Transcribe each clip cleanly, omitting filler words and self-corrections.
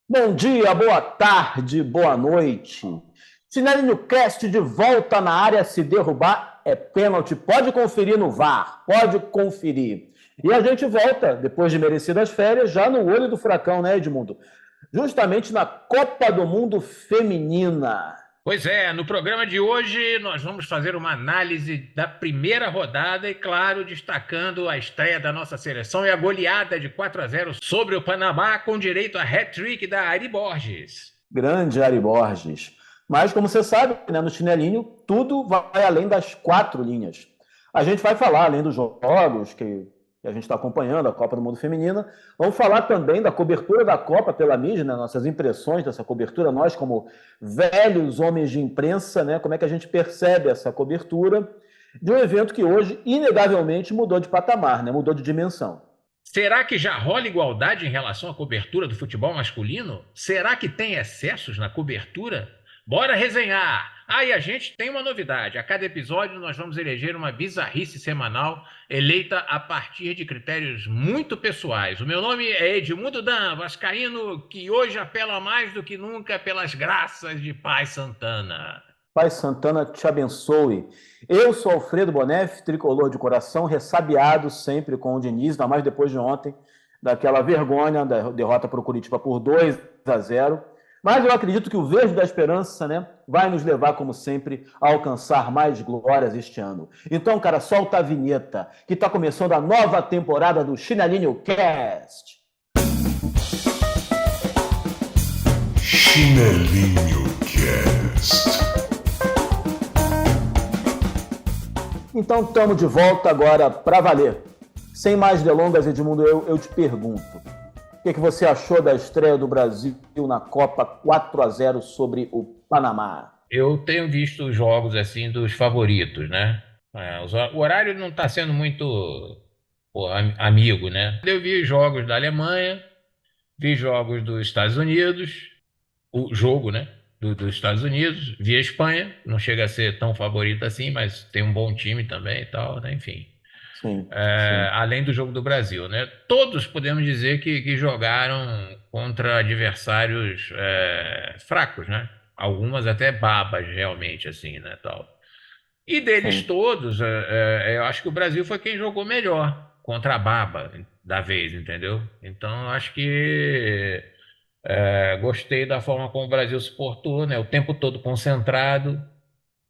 Bom dia, boa tarde, boa noite. Cinelinho Cast de volta na área. Se derrubar é pênalti. Pode conferir no VAR, pode conferir. E a gente volta, depois de merecidas férias, já no olho do furacão, né, Edmundo? Justamente na Copa do Mundo Feminina. Pois é, no programa de hoje nós vamos fazer uma análise da primeira rodada e, claro, destacando a estreia da nossa seleção e a goleada de 4-0 sobre o Panamá, com direito a hat-trick da Ari Borges. Grande Ari Borges. Mas, como você sabe, né, no chinelinho, tudo vai além das quatro linhas. A gente vai falar, além dos jogos que a gente está acompanhando, a Copa do Mundo Feminina, vamos falar também da cobertura da Copa pela mídia, né, nossas impressões dessa cobertura, nós como velhos homens de imprensa, né, como é que a gente percebe essa cobertura de um evento que hoje, inegavelmente, mudou de patamar, né, mudou de dimensão. Será que já rola igualdade em relação à cobertura do futebol masculino? Será que tem excessos na cobertura? Bora resenhar! Ah, e a gente tem uma novidade. A cada episódio nós vamos eleger uma bizarrice semanal eleita a partir de critérios muito pessoais. O meu nome é Edmundo Dan, vascaíno, que hoje apela mais do que nunca pelas graças de Pai Santana. Pai Santana te abençoe. Eu sou Alfredo Bonef, tricolor de coração, ressabiado sempre com o Diniz, ainda mais depois de ontem, daquela vergonha da derrota para o Curitiba por 2-0. Mas eu acredito que o verde da esperança, né, vai nos levar, como sempre, a alcançar mais glórias este ano. Então, cara, solta a vinheta, que está começando a nova temporada do Chinelinho Cast. Chinelinho Cast. Então, estamos de volta agora para valer. Sem mais delongas, Edmundo, eu te pergunto. O que você achou da estreia do Brasil na Copa 4-0 sobre o Panamá? Eu tenho visto os jogos assim dos favoritos, né? O horário não está sendo muito amigo, né? Eu vi jogos da Alemanha, vi jogos dos Estados Unidos, o jogo, né? Dos Estados Unidos, vi a Espanha, não chega a ser tão favorito assim, mas tem um bom time também e tal, né? Enfim. Sim, sim. Além do jogo do Brasil, né? Todos podemos dizer que jogaram contra adversários fracos, né? Algumas até babas realmente, assim, né? Tal. E deles Sim. todos, eu acho que o Brasil foi quem jogou melhor contra a baba da vez, entendeu? Então, eu acho que gostei da forma como o Brasil se portou, né? O tempo todo concentrado,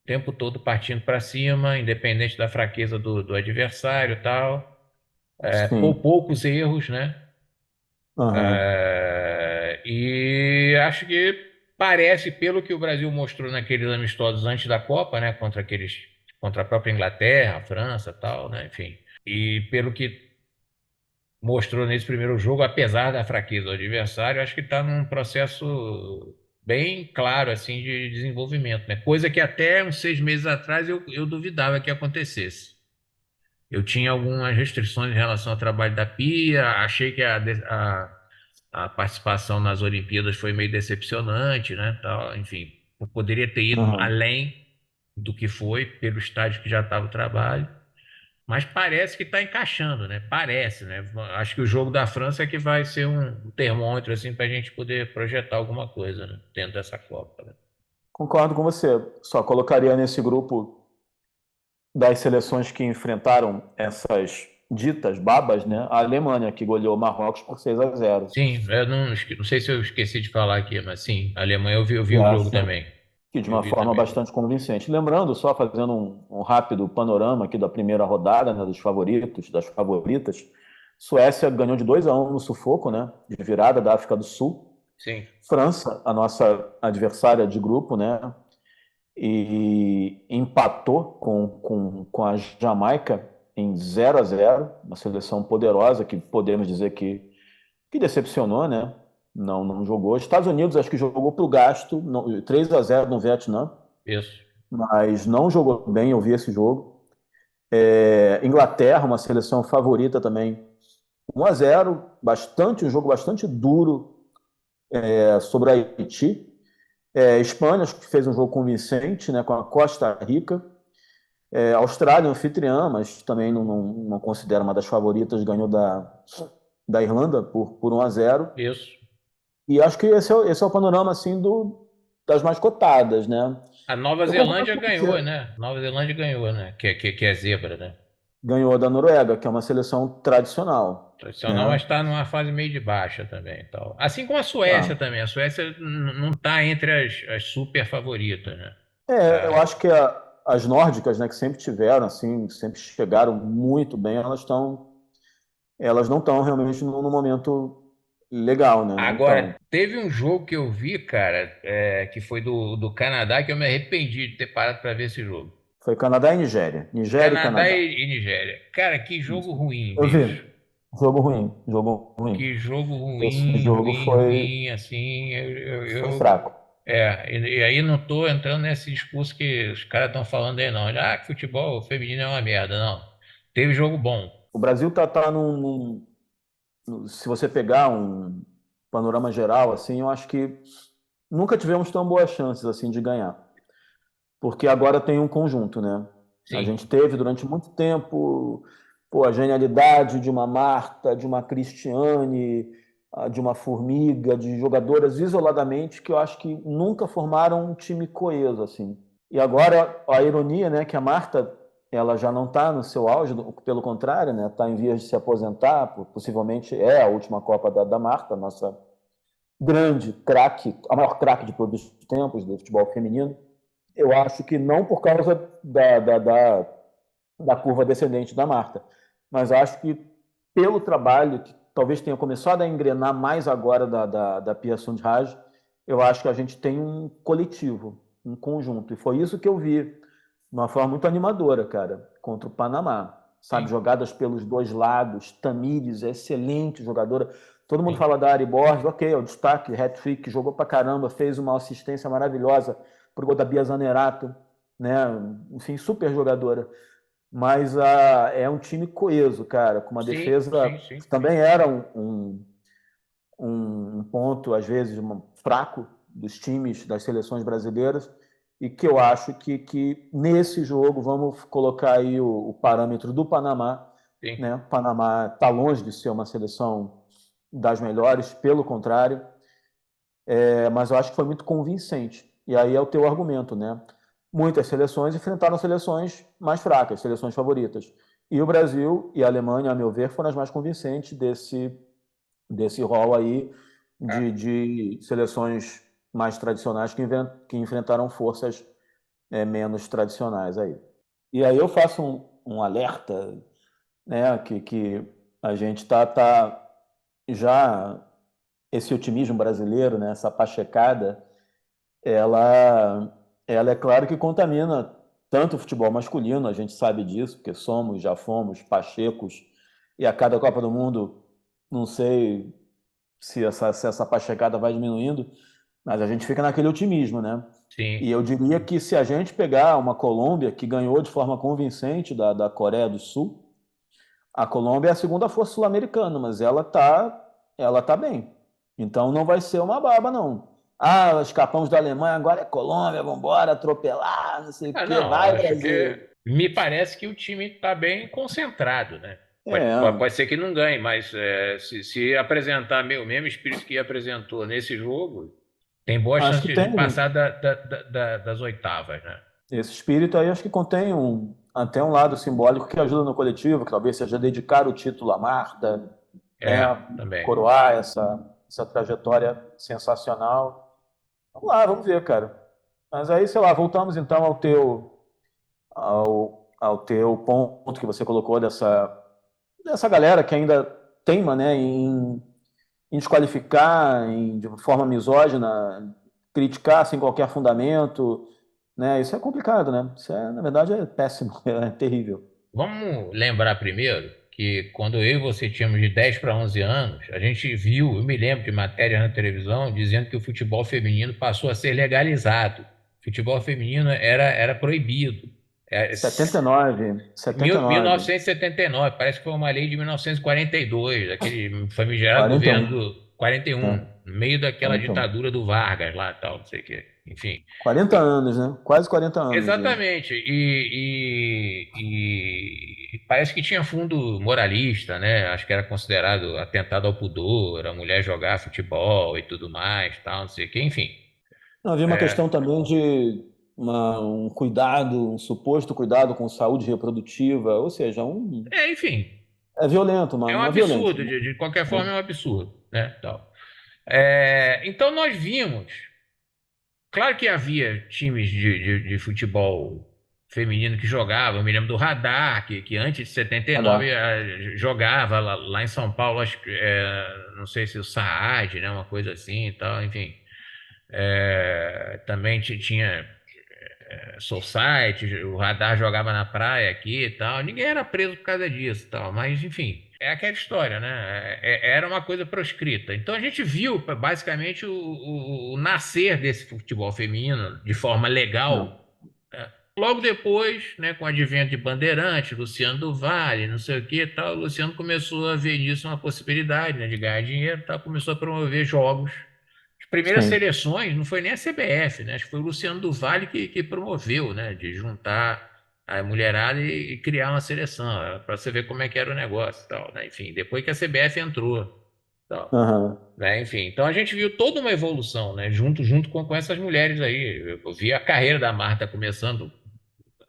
o tempo todo partindo para cima, independente da fraqueza do adversário e tal. Por Sim. poucos erros, né? Aham. E acho que parece, pelo que o Brasil mostrou naqueles amistosos antes da Copa, né? Contra a própria Inglaterra, a França, tal, né? Enfim. E pelo que mostrou nesse primeiro jogo, apesar da fraqueza do adversário, acho que está num processo bem claro assim de desenvolvimento, né? Coisa que até uns 6 meses atrás eu duvidava que acontecesse. Eu tinha algumas restrições em relação ao trabalho da Pia, achei que a participação nas Olimpíadas foi meio decepcionante, né? Tal, enfim, eu poderia ter ido Aham. além do que foi, pelo estágio que já estava o trabalho, mas parece que está encaixando, né? Parece, né? Acho que o jogo da França é que vai ser um termômetro assim para a gente poder projetar alguma coisa, né? Dentro dessa Copa, né? Concordo com você. Só colocaria nesse grupo das seleções que enfrentaram essas ditas babas, né? A Alemanha, que goleou o Marrocos por 6-0. Sim, eu não sei se eu esqueci de falar aqui, mas sim, a Alemanha eu vi E o jogo acho também. que de Eu uma vi forma também. bastante convincente. Lembrando, só fazendo um rápido panorama aqui da primeira rodada, né, dos favoritos, das favoritas, Suécia ganhou de 2-1 no sufoco, né, de virada da África do Sul. Sim. França, a nossa adversária de grupo, né, e empatou com a Jamaica em 0-0, uma seleção poderosa que podemos dizer que decepcionou, né? Não jogou. Estados Unidos acho que jogou para o gasto, 3-0 no Vietnã, Isso. mas não jogou bem, eu vi esse jogo. Inglaterra, uma seleção favorita também, 1-0, um jogo bastante duro sobre a Haiti. Espanha, acho que fez um jogo convincente, né, com a Costa Rica. Austrália, anfitriã, mas também não considero uma das favoritas, ganhou da Irlanda por 1-0. Isso. E acho que esse é o panorama assim das mais cotadas, né? A Nova Eu concordo Zelândia com ganhou, você. né? Nova Zelândia ganhou, né? Que é zebra, né? Ganhou da Noruega, que é uma seleção tradicional, Tradicional, mas né? está numa fase meio de baixa também, e tal. Assim como a Suécia Tá. também. A Suécia não está entre as super favoritas, né? Eu Ah, acho que as nórdicas, né, que sempre tiveram, assim, sempre chegaram muito bem, elas não estão realmente no momento legal, né? Não estão. agora, teve um jogo que eu vi, cara, que foi do Canadá, que eu me arrependi de ter parado para ver esse jogo. Foi Canadá e Nigéria. Nigéria e Canadá Canadá. e Nigéria. Cara, que jogo ruim, Eu bicho. vi. Jogo ruim, jogo ruim. Que jogo Esse ruim, jogo ruim, ruim, assim. foi fraco. E aí não tô entrando nesse discurso que os caras estão falando aí, não. Que futebol feminino é uma merda, não. Teve jogo bom. O Brasil tá se você pegar um panorama geral, assim, eu acho que nunca tivemos tão boas chances assim de ganhar, porque agora tem um conjunto, né? A Sim, gente teve durante muito tempo, pô, a genialidade de uma Marta, de uma Cristiane, de uma Formiga, de jogadoras isoladamente que eu acho que nunca formaram um time coeso assim. E agora a ironia, né, que a Marta ela já não está no seu auge, pelo contrário, né, está em vias de se aposentar, possivelmente é a última Copa da Marta, nossa grande craque, a maior craque de todos os tempos do futebol feminino. Eu acho que não por causa da curva descendente da Marta, mas acho que pelo trabalho que talvez tenha começado a engrenar mais agora da Pia Sundhage, eu acho que a gente tem um coletivo, um conjunto. E foi isso que eu vi de uma forma muito animadora, cara, contra o Panamá. Sabe, sim, jogadas pelos dois lados, Tamires, é excelente jogadora. Todo mundo sim. fala da Ari Borges, ok, é o destaque, hat-trick, jogou pra caramba, fez uma assistência maravilhosa pro gol da Bia Zanerato, né? Enfim, super jogadora. Mas é um time coeso, cara, com uma Sim, defesa sim, sim, que sim. também era um ponto, às vezes, fraco dos times, das seleções brasileiras, e que eu acho que nesse jogo, vamos colocar aí o parâmetro do Panamá, Sim. né? O Panamá está longe de ser uma seleção das melhores, pelo contrário, mas eu acho que foi muito convincente. E aí é o teu argumento, né? Muitas seleções enfrentaram seleções mais fracas, seleções favoritas. E o Brasil e a Alemanha, a meu ver, foram as mais convincentes desse rol aí Ah, de seleções mais tradicionais que enfrentaram forças menos tradicionais aí. E aí eu faço um alerta, né, que a gente tá já esse otimismo brasileiro, né, essa pachecada, ela, ela é claro que contamina tanto o futebol masculino, a gente sabe disso, porque já fomos pachecos, e a cada Copa do Mundo, não sei se essa pachecada vai diminuindo, mas a gente fica naquele otimismo, né? sim. E eu diria que se a gente pegar uma Colômbia que ganhou de forma convincente da Coreia do Sul, a Colômbia é a segunda força sul-americana, mas ela tá bem. Então não vai ser uma baba, não. Ah, escapamos da Alemanha, agora é Colômbia, vamos embora, atropelar, não sei o quê, Não, vai acho que Brasil. me parece que o time está bem concentrado, né? É, Pode ser que não ganhe, mas se apresentar o mesmo espírito que apresentou nesse jogo, tem boa acho chance que de tem passar das oitavas, né? esse espírito aí, acho que contém até um lado simbólico que ajuda no coletivo, que talvez seja dedicar o título à Marta, né, É, também. coroar essa trajetória sensacional. Vamos lá, vamos ver, cara. Mas aí, sei lá, voltamos então ao teu ponto que você colocou dessa galera que ainda teima, né, em desqualificar, de forma misógina, criticar sem qualquer fundamento, né? Isso é complicado, né? Isso na verdade, é péssimo, é terrível. Vamos lembrar primeiro que quando eu e você tínhamos de 10 para 11 anos, a gente viu, eu me lembro de matéria na televisão dizendo que o futebol feminino passou a ser legalizado. O futebol feminino era proibido. É, 79, 79, 1979, parece que foi uma lei de 1942, aquele famigerado governo 41. 41, Tá? no meio daquela 41. ditadura do Vargas lá, tal, não sei o quê. Enfim. 40 anos, né? Quase 40 anos já. Exatamente. E parece que tinha fundo moralista, né? Acho que era considerado atentado ao pudor, a mulher jogar futebol e tudo mais, tal, não sei o quê. Enfim. Não, havia uma É, questão também de um cuidado, um suposto cuidado com saúde reprodutiva, ou seja, enfim. é violento, É um uma violência, absurdo, de qualquer forma é um né? absurdo, né? Tal. Então nós vimos, claro que havia times de futebol feminino que jogavam, eu me lembro do Radar, que antes de 79 Radar. jogava lá em São Paulo, acho que, não sei se o Saad, né, uma coisa assim e tal, enfim. Também tinha society, o Radar jogava na praia aqui e tal. Ninguém era preso por causa disso e tal, mas enfim, é aquela história, né? Era uma coisa proscrita. Então a gente viu basicamente o nascer desse futebol feminino de forma legal, Não. né? Logo depois, né, com o advento de Bandeirante, Luciano do Vale, não sei o que e tal, o Luciano começou a ver nisso uma possibilidade, né, de ganhar dinheiro e tal, começou a promover jogos. As primeiras Sim. seleções não foi nem a CBF, né? Acho que foi o Luciano do Vale que promoveu, né? De juntar a mulherada e criar uma seleção, para você ver como é que era o negócio e tal, né? Enfim, depois que a CBF entrou, tal, Aham. né? Enfim, então a gente viu toda uma evolução, né? Junto com essas mulheres aí. Eu vi a carreira da Marta começando,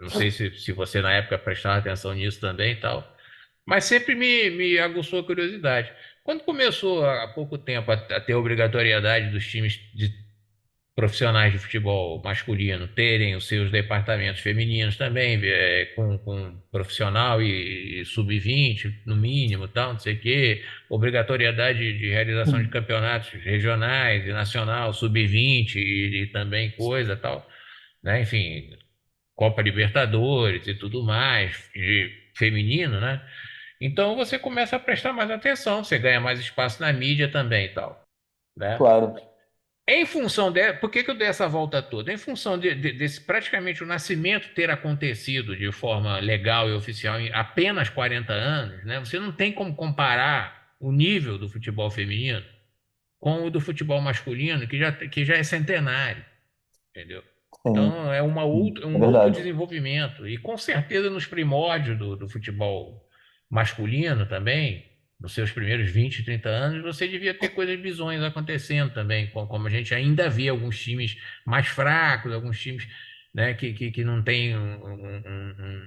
não sei se você na época prestava atenção nisso também e tal, mas sempre me aguçou a curiosidade. Quando começou há pouco tempo a ter obrigatoriedade dos times profissionais de futebol masculino terem os seus departamentos femininos também, com profissional e sub-20, no mínimo, tal, não sei o quê, obrigatoriedade de realização de campeonatos regionais e nacional, sub-20 e também coisa, tal, né? Enfim, Copa Libertadores e tudo mais, de feminino, né? Então você começa a prestar mais atenção, você ganha mais espaço na mídia também e tal, né? Claro. Em função por que que eu dei essa volta toda? Em função desse praticamente o nascimento ter acontecido de forma legal e oficial em apenas 40 anos, né? Você não tem como comparar o nível do futebol feminino com o do futebol masculino, que já é centenário, entendeu? Sim. Então é É um outro verdade. desenvolvimento. E com certeza nos primórdios do futebol masculino também, nos seus primeiros 20, 30 anos, você devia ter coisas bizonhas acontecendo também, como a gente ainda vê alguns times mais fracos, alguns times, né, que não têm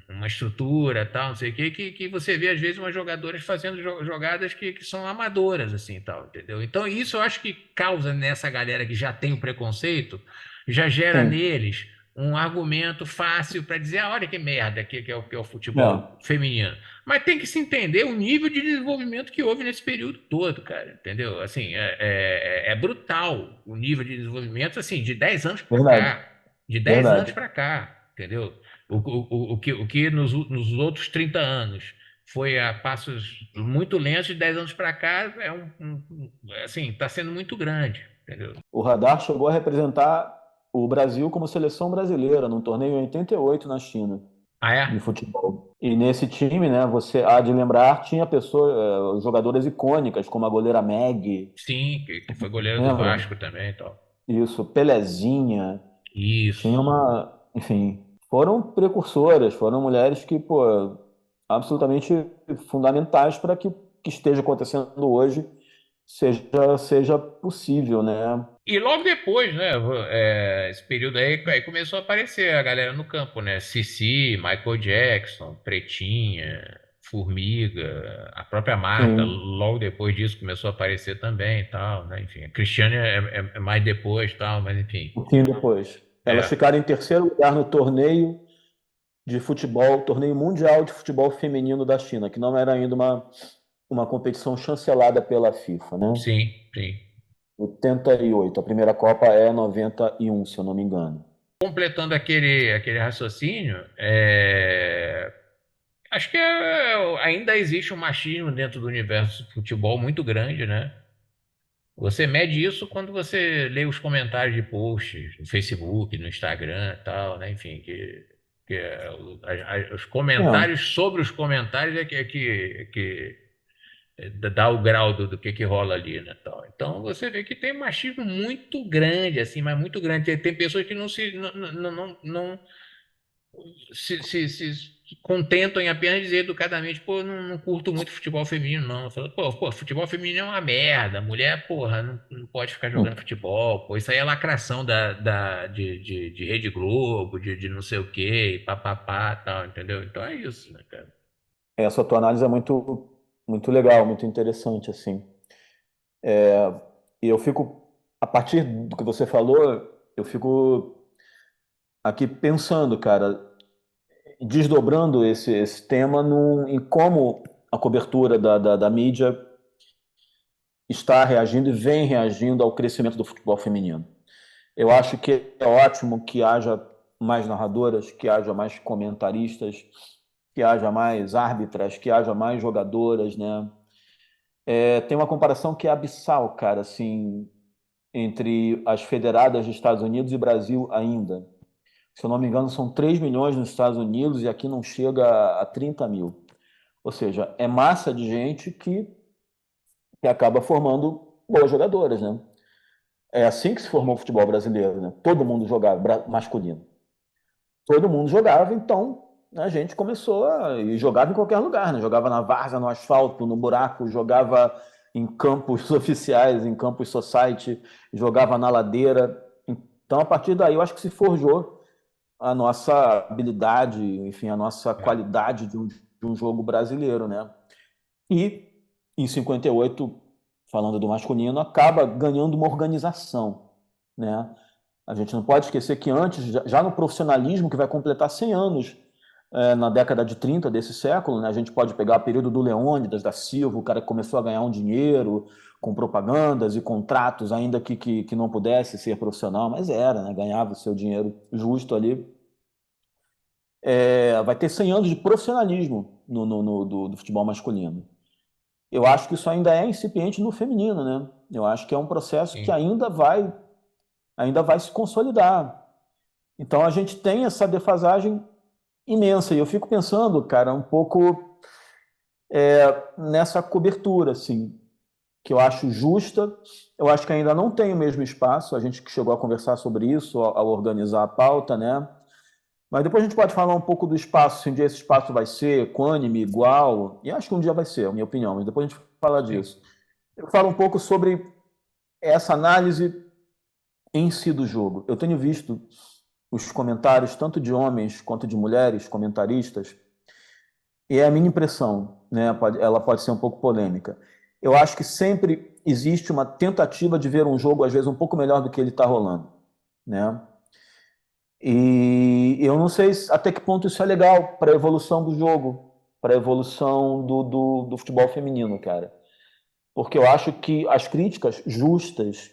uma estrutura, tal, não sei o quê, que você vê às vezes umas jogadoras fazendo jogadas que são amadoras, assim, tal, entendeu? Então isso eu acho que causa nessa galera que já tem o preconceito, já gera Sim. neles um argumento fácil para dizer, olha que merda que é o futebol É. feminino. Mas tem que se entender o nível de desenvolvimento que houve nesse período todo, cara, entendeu? Assim, é brutal o nível de desenvolvimento, assim, de 10 anos para Verdade. cá. De 10 anos Verdade. para cá, entendeu? O que nos outros 30 anos foi a passos muito lentos, de 10 anos para cá, assim, está sendo muito grande, entendeu? O Radar chegou a representar o Brasil como seleção brasileira num torneio em 88 na China, Ah, de é? futebol. E nesse time, né, você há de lembrar, tinha pessoas, jogadoras icônicas, como a goleira Meg, Sim, que foi goleiro do lembra? Vasco também e tal. Isso, Pelezinha, tinha Isso. enfim, foram precursoras, foram mulheres que, pô, absolutamente fundamentais para que o que esteja acontecendo hoje seja possível, né? E logo depois, né, esse período aí começou a aparecer a galera no campo, né? Cici, Michael Jackson, Pretinha, Formiga, a própria Marta, Sim, logo depois disso começou a aparecer também e tal, né? Enfim, a Cristiane é mais depois, tal, mas enfim. um pouquinho depois. Elas É, ficaram em terceiro lugar no torneio de futebol, torneio mundial de futebol feminino da China, que não era ainda uma competição chancelada pela FIFA, né? sim, sim. 88. A primeira Copa é 91, se eu não me engano. Completando aquele raciocínio, acho que ainda existe um machismo dentro do universo do futebol muito grande, né? Você mede isso quando você lê os comentários de posts no Facebook, no Instagram e tal, né? Enfim, os É, comentários sobre os comentários é que dar o grau do que rola ali, né, tal. Então você vê que tem um machismo muito grande, assim, mas muito grande. Tem pessoas que não se contentam em apenas dizer educadamente, pô, não curto muito futebol feminino, não. Fala, pô, futebol feminino é uma merda, mulher, porra, não pode ficar jogando Hum. futebol, pô, isso aí é lacração de Rede Globo, de não sei o quê, papapá, tal, entendeu? Então é isso, né, cara? Essa tua análise é muito legal, muito interessante, assim. E eu fico, a partir do que você falou, eu fico aqui pensando, cara, desdobrando esse tema em como a cobertura da mídia está reagindo e vem reagindo ao crescimento do futebol feminino. Eu acho que é ótimo que haja mais narradoras, que haja mais comentaristas, que haja mais árbitras, que haja mais jogadoras, né? Tem uma comparação que é abissal, cara, assim, entre as federadas dos Estados Unidos e Brasil ainda. Se eu não me engano, são 3 milhões nos Estados Unidos e aqui não chega a 30 mil. Ou seja, é massa de gente que acaba formando boas jogadoras, né? É assim que se formou o futebol brasileiro, né? Todo mundo jogava masculino. Todo mundo jogava, então a gente começou e jogava em qualquer lugar, né? Jogava na várzea, no asfalto, no buraco, jogava em campos oficiais, em campos society, jogava na ladeira. Então, a partir daí, eu acho que se forjou a nossa habilidade, enfim, a nossa É, qualidade de um jogo brasileiro, né? E em 58, falando do masculino, acaba ganhando uma organização, né? A gente não pode esquecer que antes, já no profissionalismo, que vai completar 100 anos na década de 30 desse século, né? A gente pode pegar o período do Leônidas da Silva, o cara que começou a ganhar um dinheiro com propagandas e contratos, ainda que não pudesse ser profissional, mas era, né? Ganhava o seu dinheiro justo ali. Vai ter 100 anos de profissionalismo do futebol masculino. Eu acho que isso ainda é incipiente no feminino, né? Eu acho que é um processo que sim. ainda vai se consolidar. Então a gente tem essa defasagem imensa. E eu fico pensando, cara, um pouco nessa cobertura, assim, que eu acho justa. Eu acho que ainda não tem o mesmo espaço. A gente que chegou a conversar sobre isso ao organizar a pauta, né? Mas depois a gente pode falar um pouco do espaço, se um dia esse espaço vai ser equânime, igual. E acho que um dia vai ser, a minha opinião, mas depois a gente fala Sim. disso. Eu falo um pouco sobre essa análise em si do jogo. Eu tenho visto os comentários, tanto de homens quanto de mulheres, comentaristas, e é a minha impressão, né? Ela pode ser um pouco polêmica. Eu acho que sempre existe uma tentativa de ver um jogo, às vezes, um pouco melhor do que ele está rolando, né? E eu não sei até que ponto isso é legal para a evolução do jogo, para a evolução do futebol feminino, cara. Porque eu acho que as críticas justas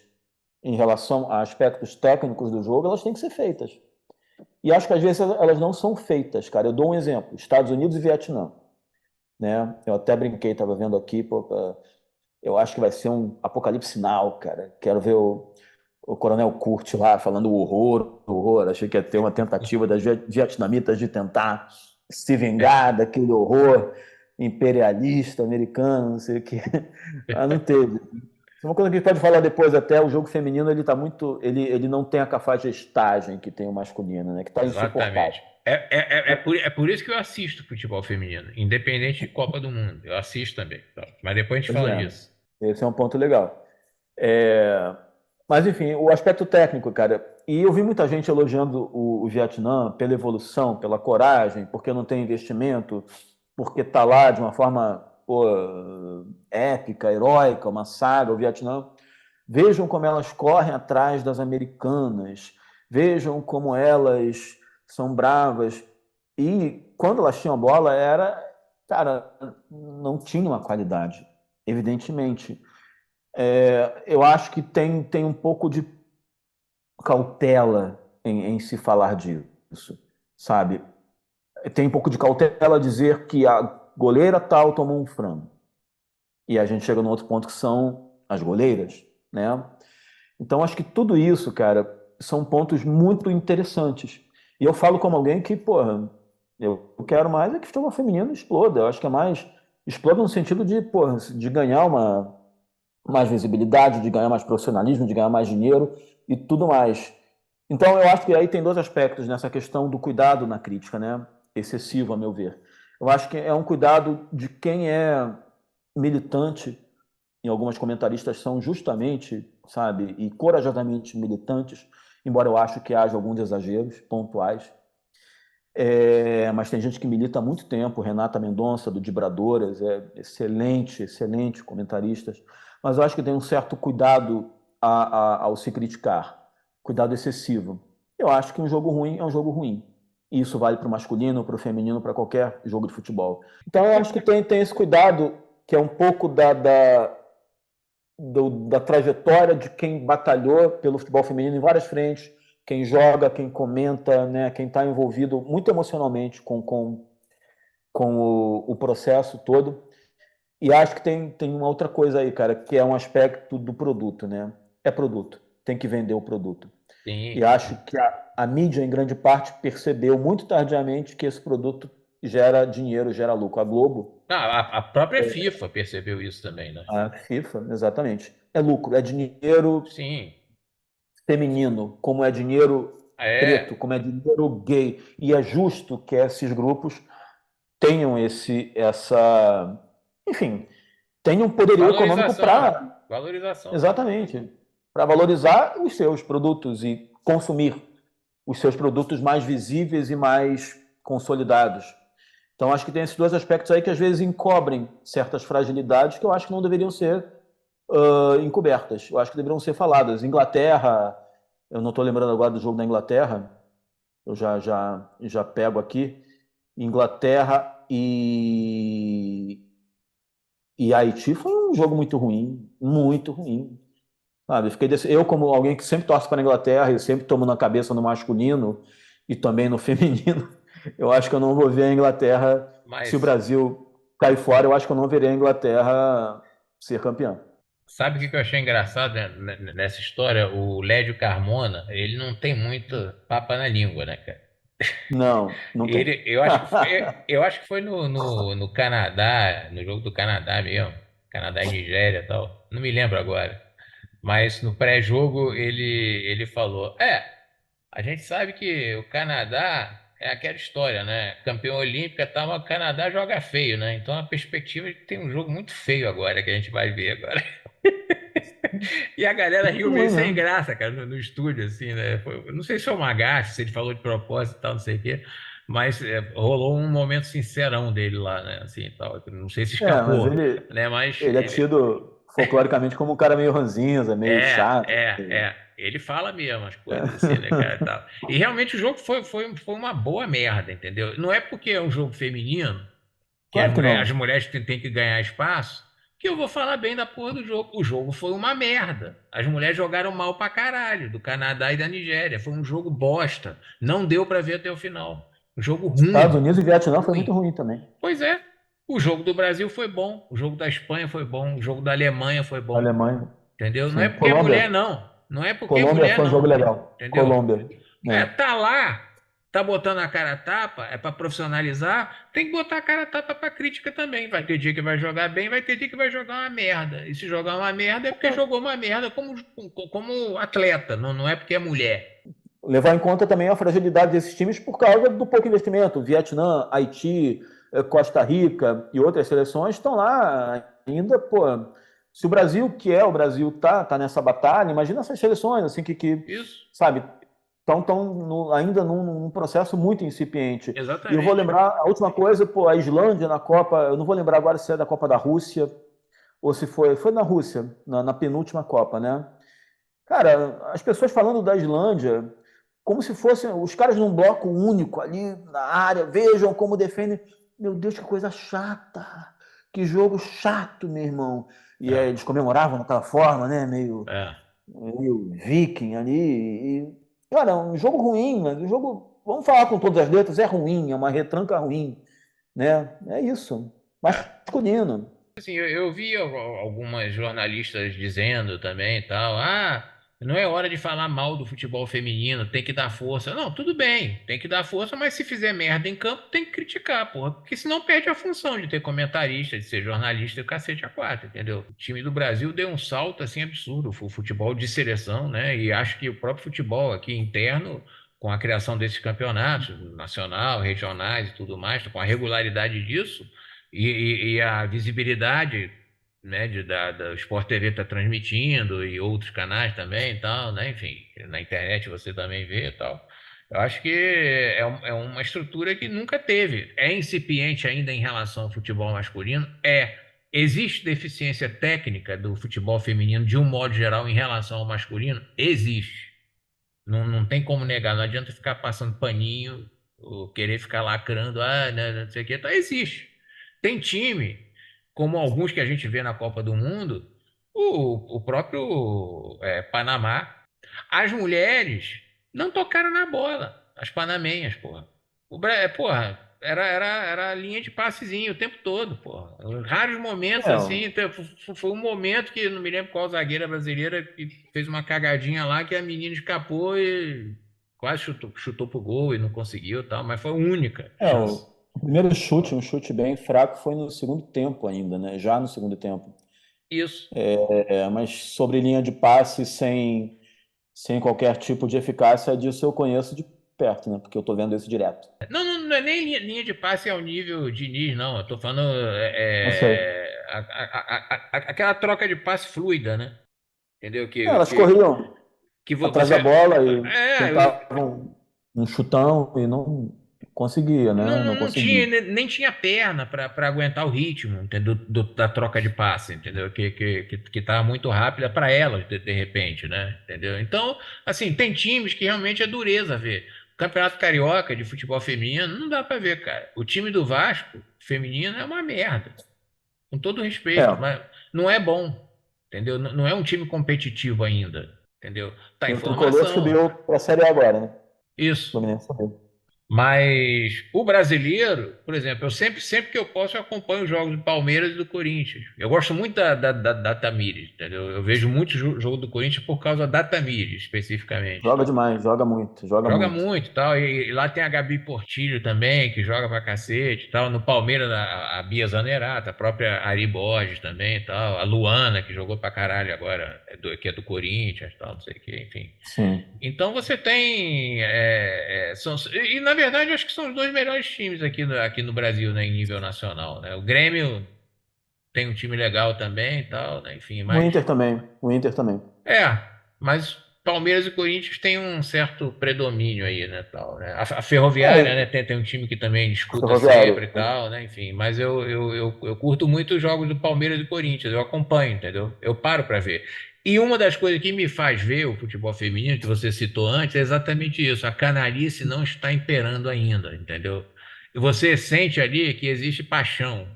em relação a aspectos técnicos do jogo, elas têm que ser feitas. E acho que às vezes elas não são feitas, cara. Eu dou um exemplo: Estados Unidos e Vietnã, né? Eu até brinquei, estava vendo aqui, pô, eu acho que vai ser um apocalipse sinal, cara. Quero ver o Coronel Kurt lá falando horror, horror. Achei que ia ter uma tentativa das vietnamitas de tentar se vingar daquele horror imperialista americano, não sei o quê. Mas não teve. Uma coisa que a gente pode falar depois até, o jogo feminino ele tá muito, ele não tem a cafajestagem que tem o masculino, né? Que tá insuportável. Exatamente. É por isso que eu assisto futebol feminino, independente de Copa do Mundo. Eu assisto também. Tá? Mas depois a gente Pois fala é, disso. esse é um ponto legal. É, Mas enfim, o aspecto técnico, cara. E eu vi muita gente elogiando o Vietnã pela evolução, pela coragem, porque não tem investimento, porque tá lá de uma forma, pô, épica, heróica, uma saga, o Vietnã. Vejam como elas correm atrás das americanas, vejam como elas são bravas. E quando elas tinham bola, cara, não tinha uma qualidade, evidentemente. Eu acho que tem um pouco de cautela em se falar disso, sabe? Tem um pouco de cautela dizer que a goleira tal tomou um frango. E a gente chega num outro ponto que são as goleiras, né? Então, acho que tudo isso, cara, são pontos muito interessantes. E eu falo como alguém que, porra, eu quero mais é que o futebol feminino exploda. Eu acho que é mais Explode no sentido de, pô, de ganhar mais visibilidade, de ganhar mais profissionalismo, de ganhar mais dinheiro e tudo mais. Então, eu acho que aí tem dois aspectos nessa questão do cuidado na crítica, né? Excessivo, a meu ver. Eu acho que é um cuidado de quem é militante, e algumas comentaristas são justamente, sabe, e corajosamente militantes, embora eu acho que haja alguns exageros pontuais. Mas tem gente que milita há muito tempo, Renata Mendonça, do Dibradoras, é excelente, excelente comentaristas, mas eu acho que tem um certo cuidado ao se criticar, cuidado excessivo. Eu acho que um jogo ruim é um jogo ruim. E isso vale para o masculino, para o feminino, para qualquer jogo de futebol. Então eu acho que tem esse cuidado, que é um pouco da trajetória de quem batalhou pelo futebol feminino em várias frentes, quem joga, quem comenta, né, quem está envolvido muito emocionalmente com o processo todo. E acho que tem uma outra coisa aí, cara, que é um aspecto do produto, né? É produto, tem que vender o produto. E Sim. acho que a mídia, em grande parte, percebeu muito tardiamente que esse produto gera dinheiro, gera lucro. A Globo, Não, a própria FIFA percebeu isso também, né? a FIFA, exatamente. É lucro, é dinheiro Sim. feminino, como é dinheiro preto, É. como é dinheiro gay. E é justo que esses grupos tenham enfim, tenham poderio econômico Valorização, né? para, Valorização. exatamente, para valorizar os seus produtos e consumir os seus produtos mais visíveis e mais consolidados. Então, acho que tem esses dois aspectos aí que às vezes encobrem certas fragilidades que eu acho que não deveriam ser encobertas. Eu acho que deveriam ser faladas. Inglaterra, eu não estou lembrando agora do jogo da Inglaterra, eu já pego aqui. Inglaterra e Haiti foi um jogo muito ruim, muito ruim. Sabe? Eu, como alguém que sempre torce para a Inglaterra e sempre tomo na cabeça no masculino e também no feminino, eu acho que eu não vou ver a Inglaterra. Se o Mas Brasil cair fora, eu acho que eu não verei a Inglaterra ser campeã. sabe o que eu achei engraçado, né, nessa história? O Lédio Carmona, ele não tem muito papa na língua, né, cara? Não, não tem. Eu acho que foi no Canadá, no jogo do Canadá mesmo, Canadá e Nigéria e tal, não me lembro agora. Mas no pré-jogo ele falou: a gente sabe que o Canadá é aquela história, né? Campeão olímpico e tal, mas o Canadá joga feio, né? Então a perspectiva é que tem um jogo muito feio agora que a gente vai ver agora. E a galera Muito riu meio ruim sem mesmo. graça, cara, no estúdio, assim, né? Não sei se foi uma gafe, se ele falou de propósito e tal, não sei o quê, mas rolou um momento sincerão dele lá, né? Assim, e tal. Não sei se Mas escapou, ele, né? Mas ele é tido folcloricamente como um cara meio ranzinza, meio chato. ele fala mesmo as coisas, assim, né, cara, e tal. E realmente o jogo foi uma boa merda, entendeu? Não é porque é um jogo feminino que Claro que as não. mulheres têm que ganhar espaço, que eu vou falar bem da porra do jogo. O jogo foi uma merda. As mulheres jogaram mal pra caralho, do Canadá e da Nigéria. Foi um jogo bosta. Não deu pra ver até o final. Um jogo Estados ruim, Unidos e Vietnã foi muito ruim. ruim também. Pois é. O jogo do Brasil foi bom, o jogo da Espanha foi bom, o jogo da Alemanha foi bom, Alemanha, entendeu? Não é sim. porque é mulher, Colômbia, não. Não é porque é Colômbia mulher, foi um jogo não. legal. Entendeu? Colômbia, né? Tá lá, tá botando a cara a tapa, é para profissionalizar, tem que botar a cara a tapa para crítica também. Vai ter dia que vai jogar bem, vai ter dia que vai jogar uma merda. E se jogar uma merda é porque jogou uma merda como atleta, não é porque é mulher. Levar em conta também a fragilidade desses times por causa do pouco investimento. Vietnã, Haiti, Costa Rica e outras seleções estão lá ainda, pô. Se o Brasil, que é o Brasil, tá nessa batalha, imagina essas seleções, assim, que Isso, sabe, estão ainda num processo muito incipiente. E eu vou exatamente. lembrar, a última coisa, pô, a Islândia na Copa, eu não vou lembrar agora se é da Copa da Rússia ou se foi na Rússia, na penúltima Copa, né? Cara, as pessoas falando da Islândia como se fossem os caras num bloco único ali na área, vejam como defendem. Meu Deus, que coisa chata! Que jogo chato, meu irmão. E É, eles comemoravam daquela forma, né? é. Meio viking ali. Cara, um jogo ruim, mas um jogo. Vamos falar com todas as letras, é ruim, é uma retranca ruim, né? É isso. É. Masculino. Assim, eu vi algumas jornalistas dizendo também e tal, Não é hora de falar mal do futebol feminino, tem que dar força. Não, tudo bem, tem que dar força, mas se fizer merda em campo, tem que criticar, porra. Porque senão perde a função de ter comentarista, de ser jornalista e o cacete a quatro, entendeu? O time do Brasil deu um salto assim absurdo, o futebol de seleção, né? E acho que o próprio futebol aqui interno, com a criação desses campeonatos, nacional, regionais e tudo mais, com a regularidade disso e a visibilidade, né, o Sport TV está transmitindo e outros canais também e tal, né? Enfim, na internet você também vê e tal. Eu acho que é uma estrutura que nunca teve. É incipiente ainda em relação ao futebol masculino? É. Existe deficiência técnica do futebol feminino de um modo geral em relação ao masculino? Existe. Não, não tem como negar, não adianta ficar passando paninho ou querer ficar lacrando, não sei o que, tá, existe. Tem time, como alguns que a gente vê na Copa do Mundo, o próprio Panamá. As mulheres não tocaram na bola, as panamenhas, porra. Porra, era linha de passezinho o tempo todo, porra. Raros momentos É, assim, foi um momento que não me lembro qual zagueira brasileira que fez uma cagadinha lá que a menina escapou e quase chutou pro gol e não conseguiu, e tal, mas foi a única chance. o primeiro chute, um chute bem fraco, foi no segundo tempo ainda, né? Já no segundo tempo. Isso. Mas sobre linha de passe sem qualquer tipo de eficácia, disso eu conheço de perto, né? Porque eu tô vendo isso direto. Não, não, não é nem linha de passe ao nível Diniz, não. Eu tô falando Não sei. aquela troca de passe fluida, né? Entendeu? Elas corriam atrás Você. da bola e É, tentavam um chutão e não conseguia, né? Não não conseguia. tinha, nem tinha perna para aguentar o ritmo, entendeu? Da troca de passe, entendeu? Que tá muito rápida para elas, de repente, né? Entendeu? Então, assim, tem times que realmente é dureza ver. O Campeonato Carioca de futebol feminino não dá para ver, cara. O time do Vasco feminino é uma merda, com todo respeito, É, mas não é bom, entendeu? Não é um time competitivo ainda, entendeu? Tá e em o Tricolor formação. subiu para a Série A agora, né? O Isso. Fluminense subiu. Mas o brasileiro, por exemplo, eu sempre que eu posso, eu acompanho os jogos do Palmeiras e do Corinthians. Eu gosto muito da Tamires, entendeu? Eu vejo muito jogo do Corinthians por causa da Tamires, especificamente, Joga tal. demais, joga muito, joga Joga muito. muito, tal. E lá tem a Gabi Portillo também, que joga pra cacete, tal. No Palmeiras, a Bia Zanerato, a própria Ari Borges também, tal. A Luana, que jogou pra caralho agora, que é do Corinthians, tal, não sei o quê, enfim. Sim. Então você tem. E na verdade, eu acho que são os dois melhores times aqui no Brasil, né, em nível nacional, né? O Grêmio tem um time legal também e tal, né? Enfim, O mas. Inter também, o Inter também. É, mas Palmeiras e Corinthians têm um certo predomínio aí, né, tal, né? A Ferroviária, né, É, tem um time que também disputa Ferroviário. sempre e tal, né? Enfim, mas eu curto muito os jogos do Palmeiras e Corinthians, eu acompanho, entendeu? Eu paro para ver. E uma das coisas que me faz ver o futebol feminino, que você citou antes, é exatamente isso. A canalice não está imperando ainda, entendeu? E você sente ali que existe paixão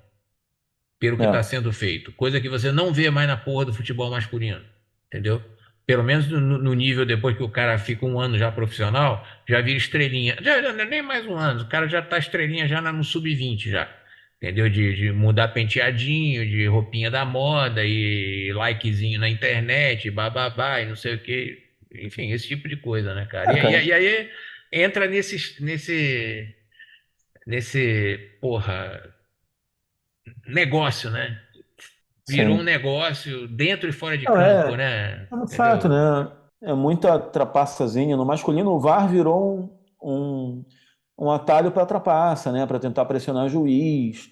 pelo que está É. sendo feito, coisa que você não vê mais na porra do futebol masculino, entendeu? Pelo menos no nível depois que o cara fica um ano já profissional, já vira estrelinha. Já nem mais um ano, o cara já tá estrelinha já no sub-20 já. Entendeu? De mudar penteadinho, de roupinha da moda e likezinho na internet, bababá e não sei o quê. Enfim, esse tipo de coisa, né, cara? É, cara. E aí entra nesse, porra, negócio, né? Virou um Sim. negócio dentro e fora de Não, campo, né? é um fato, Entendeu? né? É muita trapaçazinha. No masculino, o VAR virou um atalho para trapaça, né? Para tentar pressionar o juiz,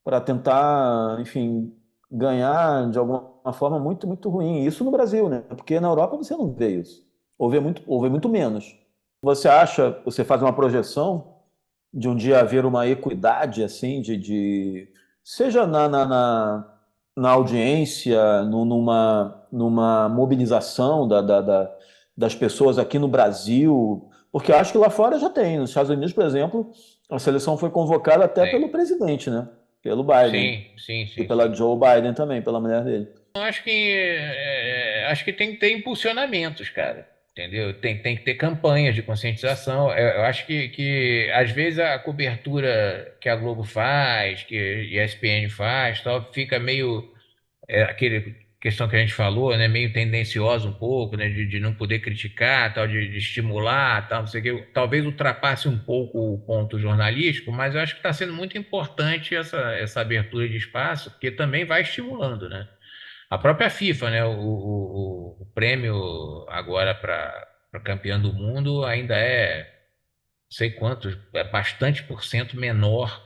para tentar, enfim, ganhar de alguma forma muito, muito ruim. Isso no Brasil, né? Porque na Europa você não vê isso. Ou vê muito menos. Você faz uma projeção de um dia haver uma equidade, assim, seja na audiência, numa mobilização das pessoas aqui no Brasil, porque eu acho que lá fora já tem. Nos Estados Unidos, por exemplo, a seleção foi convocada até Tem. pelo presidente, né? Pelo Biden. Sim, sim, E sim, pela sim. Joe Biden também, pela mulher dele. Eu acho que tem que ter impulsionamentos, cara. Entendeu? Tem que ter campanhas de conscientização. Eu acho que às vezes a cobertura que a Globo faz, que a ESPN faz, tal, fica meio aquele questão que a gente falou, né, meio tendenciosa um pouco, né, de não poder criticar, tal, de estimular, tal, não sei o quê, talvez ultrapasse um pouco o ponto jornalístico, mas eu acho que está sendo muito importante essa abertura de espaço, porque também vai estimulando, né? A própria FIFA, né, o prêmio agora para campeão do mundo ainda é, não sei quantos, é bastante por cento menor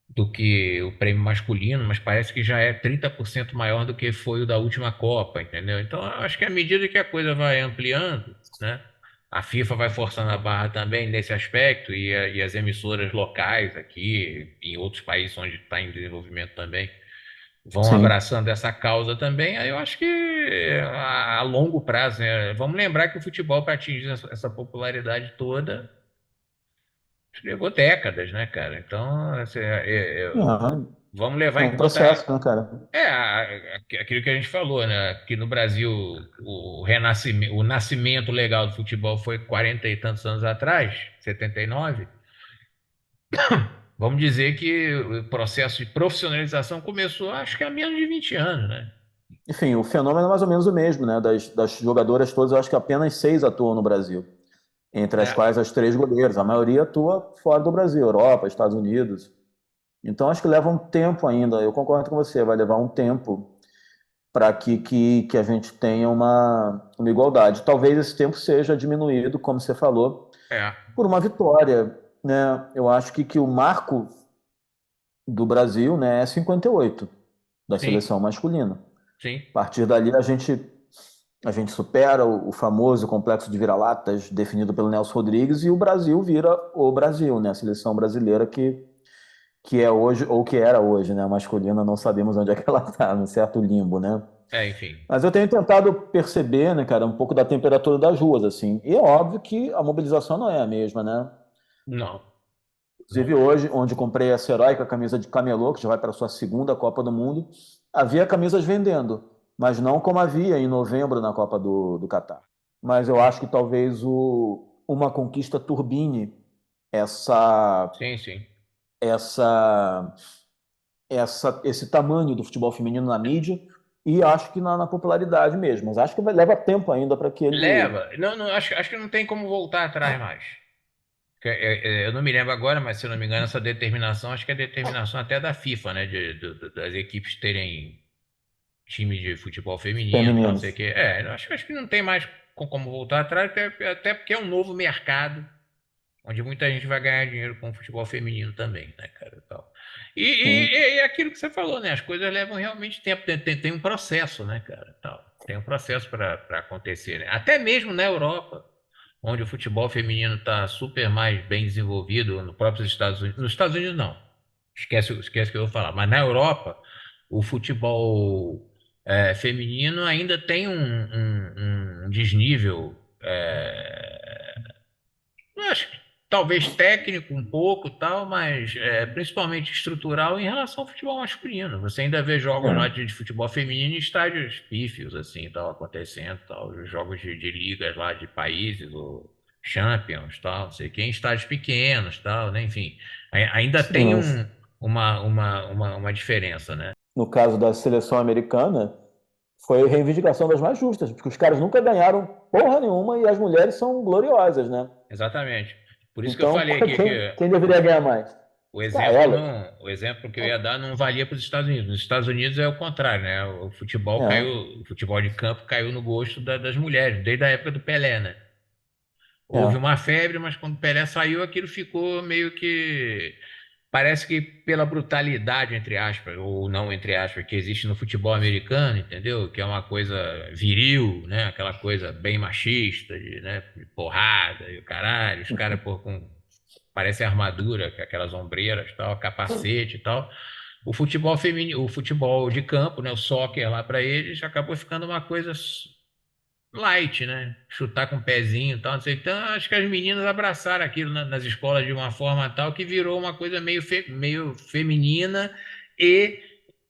do que o prêmio masculino, mas parece que já é 30% maior do que foi o da última Copa, entendeu? Então, eu acho que à medida que a coisa vai ampliando, né, a FIFA vai forçando a barra também nesse aspecto e as emissoras locais aqui, em outros países onde está em desenvolvimento também, vão Sim. abraçando essa causa também. Aí eu acho que a longo prazo, né, vamos lembrar que o futebol, para atingir essa popularidade toda, levou décadas, né, cara? Então, assim, vamos levar É em um conta processo, né, cara? aquilo que a gente falou, né? Que no Brasil o nascimento legal do futebol foi 40 e tantos anos atrás, 79. Vamos dizer que o processo de profissionalização começou, acho que há menos de 20 anos, né? Enfim, o fenômeno é mais ou menos o mesmo, né? Das jogadoras todas, eu acho que apenas 6 atuam no Brasil, entre as É, quais as 3 goleiras. A maioria atua fora do Brasil, Europa, Estados Unidos. Então, acho que leva um tempo ainda. Eu concordo com você, vai levar um tempo para que a gente tenha uma igualdade. Talvez esse tempo seja diminuído, como você falou, é, por uma vitória, né? Eu acho que o marco do Brasil, né, é 58 da sim, seleção masculina. sim. A partir dali a gente supera o famoso complexo de vira-latas definido pelo Nelson Rodrigues e o Brasil vira o Brasil, né? A seleção brasileira que é hoje, ou que era hoje, né? A masculina, não sabemos onde é que ela está, num certo limbo, né? Enfim. Mas eu tenho tentado perceber, né, cara, um pouco da temperatura das ruas, assim. E é óbvio que a mobilização não é a mesma, né? Não, Inclusive não. hoje, onde comprei essa heróica camisa de camelô, que já vai para a sua segunda Copa do Mundo, havia camisas vendendo, mas não como havia em novembro na Copa do Catar. Mas eu acho que talvez uma conquista turbine essa, Sim, sim. essa, esse tamanho do futebol feminino na mídia e acho que na popularidade mesmo. Mas acho que leva tempo ainda para que ele. Leva. Não, não, acho que não tem como voltar atrás mais. Eu não me lembro agora, mas se eu não me engano, essa determinação, acho que é determinação até da FIFA, né? Das equipes terem time de futebol feminino, tal, não sei o Femininos. quê. Eu acho que não tem mais como voltar atrás, até porque é um novo mercado, onde muita gente vai ganhar dinheiro com o futebol feminino também, né, cara? Tal. Sim. E aquilo que você falou, né? As coisas levam realmente tempo, tem um processo, né, cara? Tal. Tem um processo para acontecer, né? Até mesmo na Europa, onde o futebol feminino está super mais bem desenvolvido, nos próprios Estados Unidos. Nos Estados Unidos, não. Esquece que eu vou falar. Mas na Europa, o futebol feminino ainda tem um desnível. Eu acho que talvez técnico um pouco, tal, mas principalmente estrutural em relação ao futebol masculino. Você ainda vê jogos lá É. de futebol feminino em estádios pífios, assim, tal, acontecendo, tal, os jogos de ligas lá de países, o Champions, tal, não sei o quê, em estádios pequenos, tal, né? Enfim, ainda Sim, tem mas uma diferença, né? no caso da seleção americana, foi reivindicação das mais justas, porque os caras nunca ganharam porra nenhuma e as mulheres são gloriosas, né? Exatamente. Por isso que eu Então, falei aqui que quem deveria ganhar mais? Elas. O exemplo que eu ia dar não valia para os Estados Unidos. Nos Estados Unidos é o contrário, né? O futebol caiu, É, o futebol de campo caiu no gosto das mulheres, desde a época do Pelé, né? Houve é. uma febre, mas quando o Pelé saiu, aquilo ficou meio que parece que pela brutalidade, entre aspas, ou não entre aspas, que existe no futebol americano, entendeu? Que é uma coisa viril, né? Aquela coisa bem machista, de porrada e o caralho, os caras pô, com parece armadura, com aquelas ombreiras, tal, capacete e tal. O futebol feminino, o futebol de campo, né, o soccer lá para eles acabou ficando uma coisa light, né? Chutar com o pezinho, e tal, não sei. Então, acho que as meninas abraçaram aquilo nas escolas de uma forma tal que virou uma coisa meio feminina e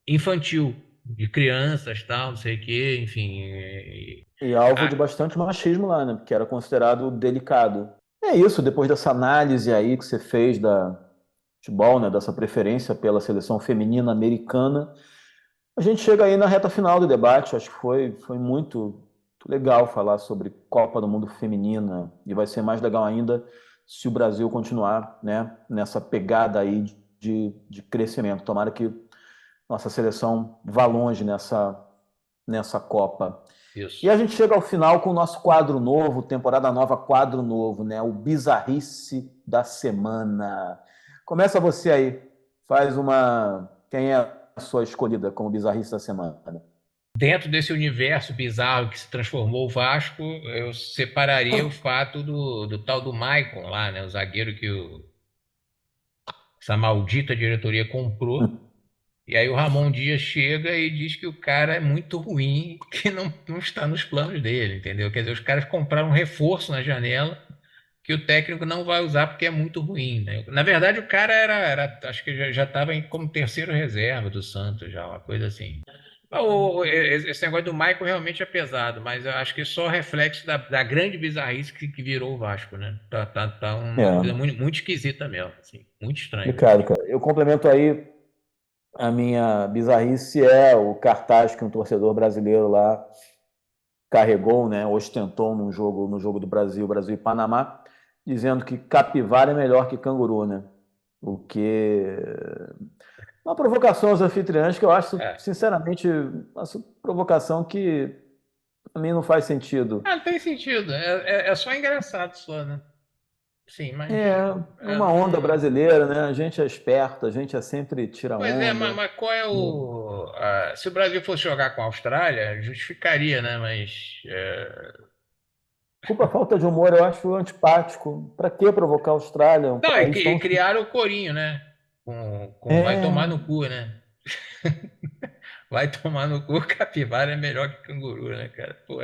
infantil, de crianças, tal, não sei o quê, enfim. E alvo de Ah, bastante machismo lá, né? Porque era considerado delicado. É isso, depois dessa análise aí que você fez da futebol, né? Dessa preferência pela seleção feminina americana, A gente chega aí na reta final do debate. Acho que foi muito legal falar sobre Copa do Mundo Feminina e vai ser mais legal ainda se o Brasil continuar, né, nessa pegada aí de crescimento. Tomara que nossa seleção vá longe nessa Copa. Isso. E a gente chega ao final com o nosso quadro novo, temporada nova, quadro novo, né? O Bizarrice da Semana. Começa você aí. Faz uma. Quem é a sua escolhida como Bizarrice da Semana? Dentro desse universo bizarro que se transformou o Vasco, eu separaria o fato do tal do Maicon lá, né? O zagueiro que essa maldita diretoria comprou. E aí o Ramon Dias chega e diz que o cara é muito ruim, que não está nos planos dele, entendeu? Quer dizer, os caras compraram um reforço na janela que o técnico não vai usar porque é muito ruim, né? Na verdade, o cara acho que já estava como terceiro reserva do Santos, já, uma coisa assim. Esse negócio do Maicon realmente é pesado, mas eu acho que é só reflexo da grande bizarrice que virou o Vasco, né? Tá uma coisa É, muito esquisita mesmo, assim, muito estranho. complicado, cara. Eu complemento aí. A minha bizarrice é o cartaz que um torcedor brasileiro lá carregou, né, ostentou no jogo do Brasil e Panamá, dizendo que capivara é melhor que canguru, né? O que uma provocação aos anfitriões que eu acho, É. sinceramente, uma provocação que para mim não faz sentido. Não tem sentido, é só engraçado só, né? Sim, mas É uma onda não. brasileira, né? A gente é esperto, a gente é sempre tira Pois é, onda. mas qual é se o Brasil fosse jogar com a Austrália, justificaria, né? Mas Desculpa a falta de humor, eu acho antipático. Para que provocar a Austrália? Um não, país e tão. criaram o corinho, né? Com vai tomar É, no cu, né? Vai tomar no cu, capivara é melhor que canguru, né, cara? Pô,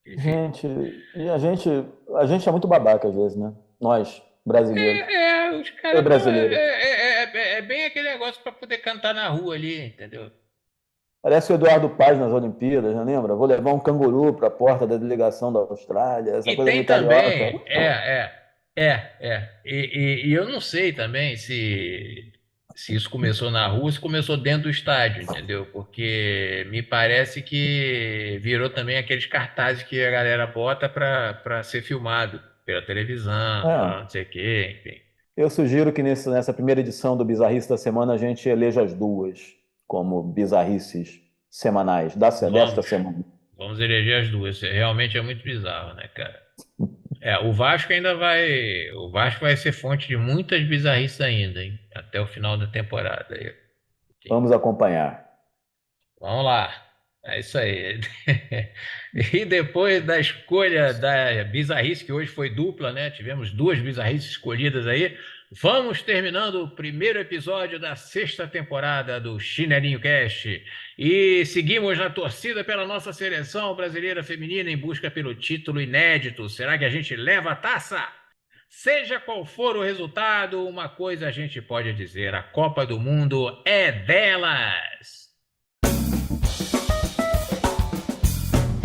enfim. gente, e a gente é muito babaca às vezes, né? Nós, brasileiros. Os E caras estão. brasileiros. É bem aquele negócio para poder cantar na rua ali, entendeu? Parece o Eduardo Paz nas Olimpíadas, não lembra? Vou levar um canguru para a porta da delegação da Austrália, essa E coisa tem meio carioca. também, e eu não sei também se isso começou na rua, se começou dentro do estádio, entendeu? Porque me parece que virou também aqueles cartazes que a galera bota para ser filmado pela televisão, É, tal, não sei o quê, enfim. eu sugiro que nessa primeira edição do Bizarrice da Semana a gente eleja as duas como bizarrices semanais desta Vamos, semana. vamos eleger as duas. Realmente é muito bizarro, né, cara? O Vasco vai ser fonte de muitas bizarrices ainda, hein? Até o final da temporada. Aí. Vamos acompanhar. Vamos lá. É isso aí. E depois da escolha da bizarrice, que hoje foi dupla, né? Tivemos duas bizarrices escolhidas aí. Vamos terminando o primeiro episódio da sexta temporada do Chinelinho Cast. E seguimos na torcida pela nossa seleção brasileira feminina em busca pelo título inédito. Será que a gente leva a taça? Seja qual for o resultado, uma coisa a gente pode dizer: a Copa do Mundo é delas!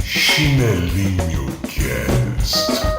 Chinelinho Cast.